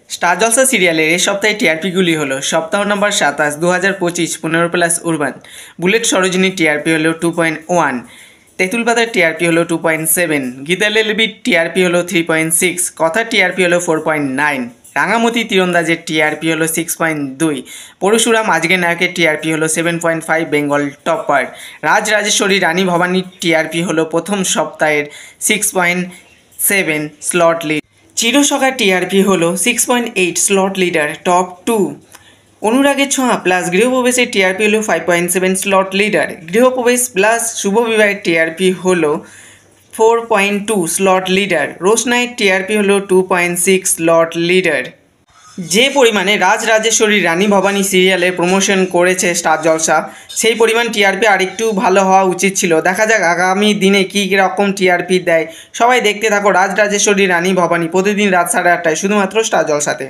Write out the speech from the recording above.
Star জলসা সিরিয়ালের এই সপ্তাহে টিআরপিগুলি হলো সপ্তাহ নম্বর 27 2025 15+ উরবান। বুলেট সরোজিনীর টিআরপি হলো 2.1, তেঁতুল পাতার টিআরপি হলো 2.7, গীতা লেলবির টিআরপি হলো 3.6, কথার টিআরপি হলো 4.9, রাঙামতি তীরন্দাজের টিআরপি হলো 6.2, পরশুরাম আজকের নায়কের টিআরপি হলো 7.5, বেঙ্গল টপার। রাজরাজেশ্বরী রানী ভবানীর টিআরপি হলো প্রথম সপ্তাহের 6.7 স্লট লিড। চিরসখা টিআরপি হলো 6.8 স্লট লিডার টপ 2। অনুরাগের ছোঁয়া প্লাস গৃহপ্রবেশের টিআরপি হলো 5.7 স্লট লিডার। গৃহপ্রবেশ প্লাস শুভ বিবাহের টিআরপি হলো 4.2 স্লট লিডার। রোশনাইয়ের টিআরপি হলো 2.6 স্লট লিডার। যে পরিমাণে রাজরাজেশ্বরী রানী ভবানী সিরিয়ালে প্রমোশন করেছে স্টার জলসা, সেই পরিমাণ টিআরপি আরেকটু ভালো হওয়া উচিত ছিল। দেখা যাক আগামী দিনে কী রকম টিআরপি দেয়। সবাই দেখতে থাকো রাজরাজেশ্বরী রানী ভবানী প্রতিদিন রাত 8:30টায় শুধুমাত্র স্টার জলসাতে।